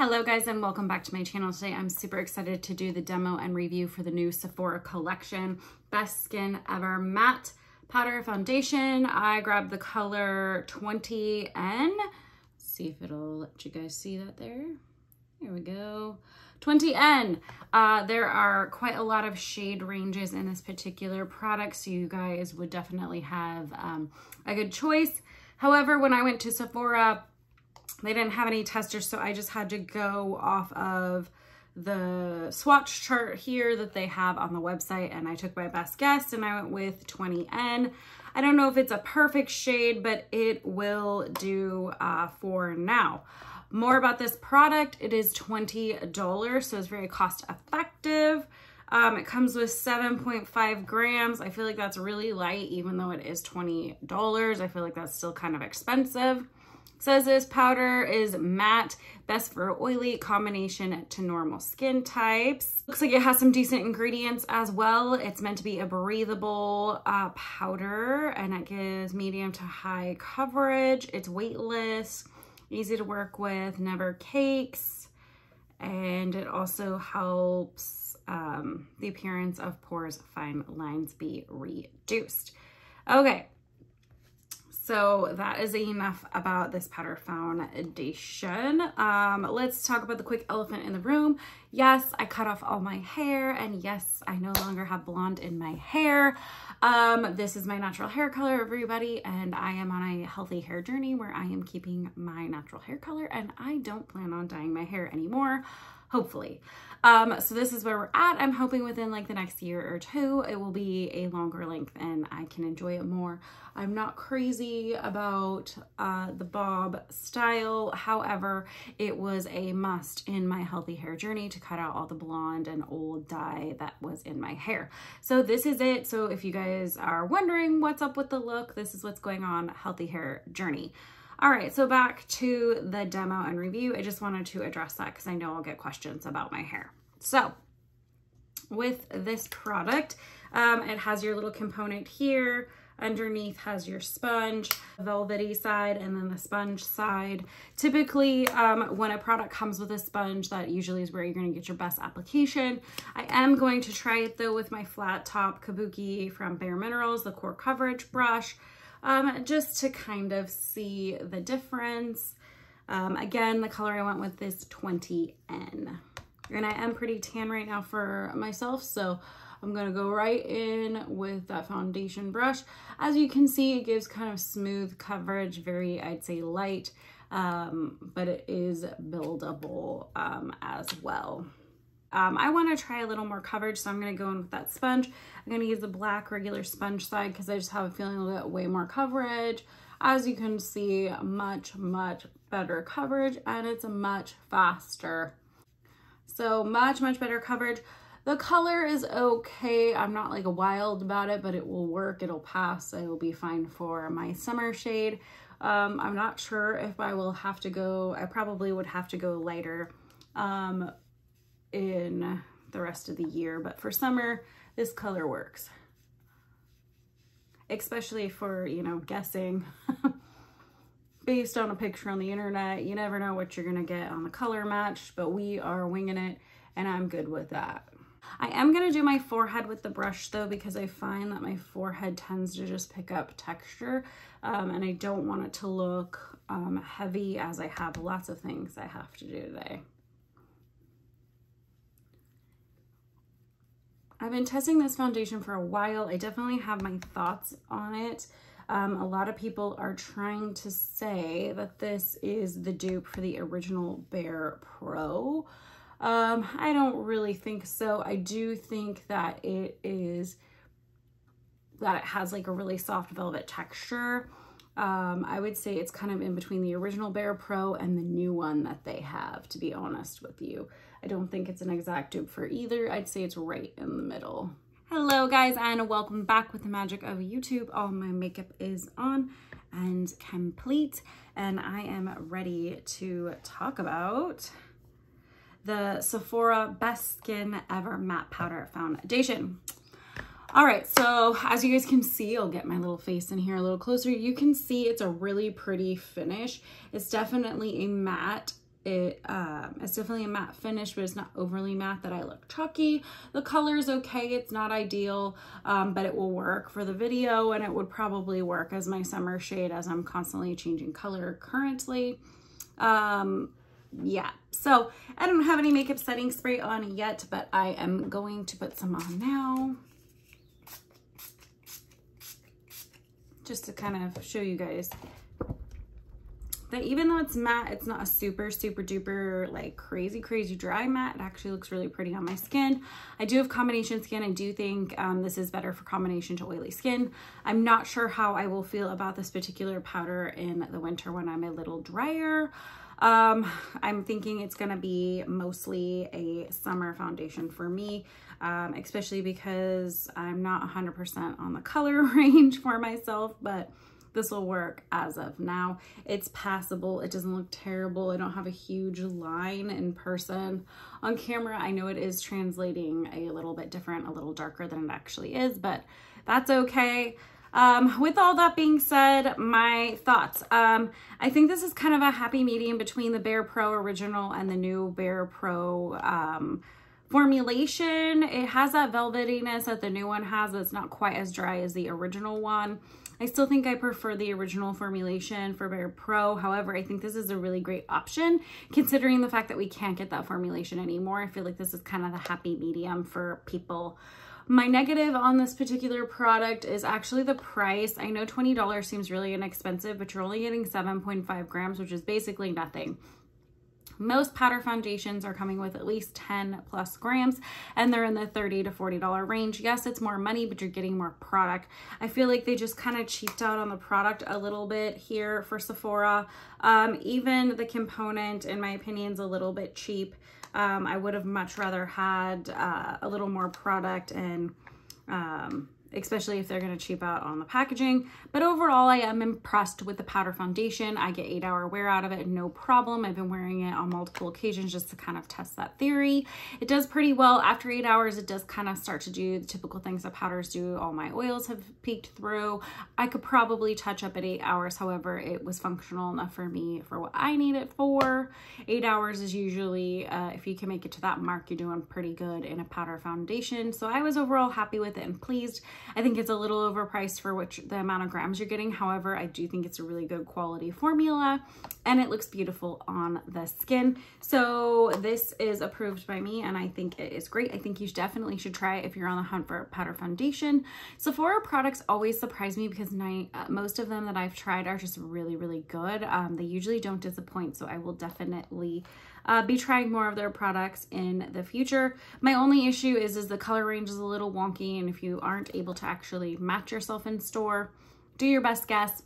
Hello guys and welcome back to my channel. Today I'm super excited to do the demo and review for the new Sephora collection, Best Skin Ever Matte Powder Foundation. I grabbed the color 20N. See if it'll let you guys see that there. Here we go. 20N. There are quite a lot of shade ranges in this particular product, so you guys would definitely have a good choice. However, when I went to Sephora, they didn't have any testers, so I just had to go off of the swatch chart here that they have on the website, and I took my best guess and I went with 20N. I don't know if it's a perfect shade, but it will do for now. More about this product, it is $20, so it's very cost effective. It comes with 7.5 grams. I feel like that's really light, even though it is $20. I feel like that's still kind of expensive. Says this powder is matte, best for oily combination to normal skin types. Looks like it has some decent ingredients as well. It's meant to be a breathable powder, and it gives medium to high coverage. It's weightless, easy to work with, never cakes, and it also helps the appearance of pores, fine lines be reduced. Okay. So that is enough about this powder foundation. Let's talk about the quick elephant in the room. Yes, I cut off all my hair, and yes, I no longer have blonde in my hair. This is my natural hair color, everybody, and I am on a healthy hair journey where I am keeping my natural hair color, and I don't plan on dyeing my hair anymore, hopefully. So this is where we're at. I'm hoping within like the next year or two, it will be a longer length and I can enjoy it more. I'm not crazy about the bob style. However, it was a must in my healthy hair journey to cut out all the blonde and old dye that was in my hair. So this is it. So if you guys are wondering what's up with the look, this is what's going on, healthy hair journey. All right, so back to the demo and review. I just wanted to address that because I know I'll get questions about my hair. So with this product, it has your little component here. Underneath has your sponge, velvety side, and then the sponge side. Typically, when a product comes with a sponge, that usually is where you're going to get your best application. I am going to try it though with my flat top Kabuki from Bare Minerals, the core coverage brush. Just to kind of see the difference. Again, the color I went with is 20N. And I am pretty tan right now for myself, so I'm gonna go right in with that foundation brush. As you can see, it gives kind of smooth coverage, very, I'd say light, but it is buildable as well. I want to try a little more coverage, so I'm going to go in with that sponge. I'm going to use the black regular sponge side because I just have a feeling I'll get way more coverage. As you can see, much better coverage, and it's much faster. So much better coverage. The color is okay. I'm not like wild about it, but it will work. It'll pass. It will be fine for my summer shade. I'm not sure if I will have to go, I probably would have to go lighter in the rest of the year, but for summer this color works, especially for, you know, guessing based on a picture on the internet. You never know what you're gonna get on the color match, but we are winging it and I'm good with that. I am gonna do my forehead with the brush though, because I find that my forehead tends to just pick up texture, and I don't want it to look heavy, as I have lots of things I have to do today. I've been testing this foundation for a while. I definitely have my thoughts on it. A lot of people are trying to say that this is the dupe for the original Bare Pro. I don't really think so. I do think that it has like a really soft velvet texture. I would say it's kind of in between the original Bare Pro and the new one that they have, to be honest with you. I don't think it's an exact dupe for either. I'd say it's right in the middle. Hello guys, and welcome back with the magic of YouTube. All my makeup is on and complete, and I am ready to talk about the Sephora Best Skin Ever Matte Powder Foundation. All right, so as you guys can see, I'll get my little face in here a little closer. You can see it's a really pretty finish. It's definitely a matte It's definitely a matte finish, but it's not overly matte that I look chalky. The color is okay. It's not ideal, but it will work for the video, and it would probably work as my summer shade as I'm constantly changing color currently. Yeah, so I don't have any makeup setting spray on yet, but I am going to put some on now. Just to kind of show you guys that even though it's matte, it's not a super duper like crazy dry matte. It actually looks really pretty on my skin. I do have combination skin. I do think this is better for combination to oily skin. I'm not sure how I will feel about this particular powder in the winter when I'm a little drier. I'm thinking it's gonna be mostly a summer foundation for me, especially because I'm not 100% on the color range for myself, but this will work as of now. It's passable. It doesn't look terrible. I don't have a huge line in person. On camera, I know it is translating a little bit different, a little darker than it actually is, but that's okay. With all that being said, my thoughts. I think this is kind of a happy medium between the Bare Pro Original and the new Bare Pro formulation. It has that velvetiness that the new one has, but it's not quite as dry as the original one. I still think I prefer the original formulation for Bare Pro. However, I think this is a really great option considering the fact that we can't get that formulation anymore. I feel like this is kind of the happy medium for people. My negative on this particular product is actually the price. I know $20 seems really inexpensive, but you're only getting 7.5 grams, which is basically nothing. Most powder foundations are coming with at least 10+ grams, and they're in the $30 to $40 range. Yes, it's more money, but you're getting more product. I feel like they just kind of cheaped out on the product a little bit here for Sephora. Even the component, in my opinion, is a little bit cheap. I would have much rather had a little more product, and especially if they're going to cheap out on the packaging. But overall, I am impressed with the powder foundation. I get 8-hour wear out of it, no problem. I've been wearing it on multiple occasions just to kind of test that theory. It does pretty well. After 8 hours, it does kind of start to do the typical things that powders do. All my oils have peeked through. I could probably touch up at 8 hours. However, it was functional enough for me for what I need it for. 8 hours is usually, if you can make it to that mark, you're doing pretty good in a powder foundation. So I was overall happy with it and pleased. I think it's a little overpriced for the amount of grams you're getting. However, I do think it's a really good quality formula and it looks beautiful on the skin. So this is approved by me and I think it is great. I think you definitely should try it if you're on the hunt for a powder foundation. Sephora products always surprise me because most of them that I've tried are just really good. They usually don't disappoint, so I will definitely be trying more of their products in the future. My only issue is the color range is a little wonky, and if you aren't able to actually match yourself in store, do your best guess.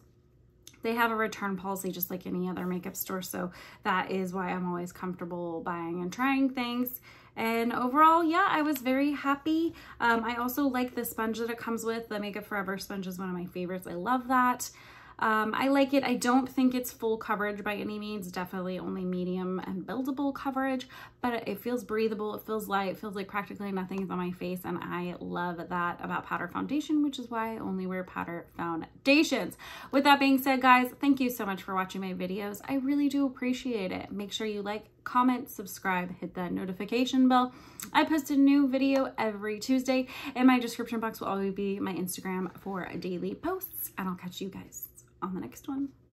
They have a return policy just like any other makeup store, so that is why I'm always comfortable buying and trying things. And overall, yeah, I was very happy. I also like the sponge that it comes with. The Makeup Forever sponge is one of my favorites. I love that. I like it. I don't think it's full coverage by any means, definitely only medium and buildable coverage, but it feels breathable, it feels light, it feels like practically nothing is on my face, and I love that about powder foundation, which is why I only wear powder foundations. With that being said, guys, thank you so much for watching my videos. I really do appreciate it. Make sure you like, comment, subscribe, hit that notification bell. I post a new video every Tuesday, and my description box will always be my Instagram for daily posts, and I'll catch you guys on the next one.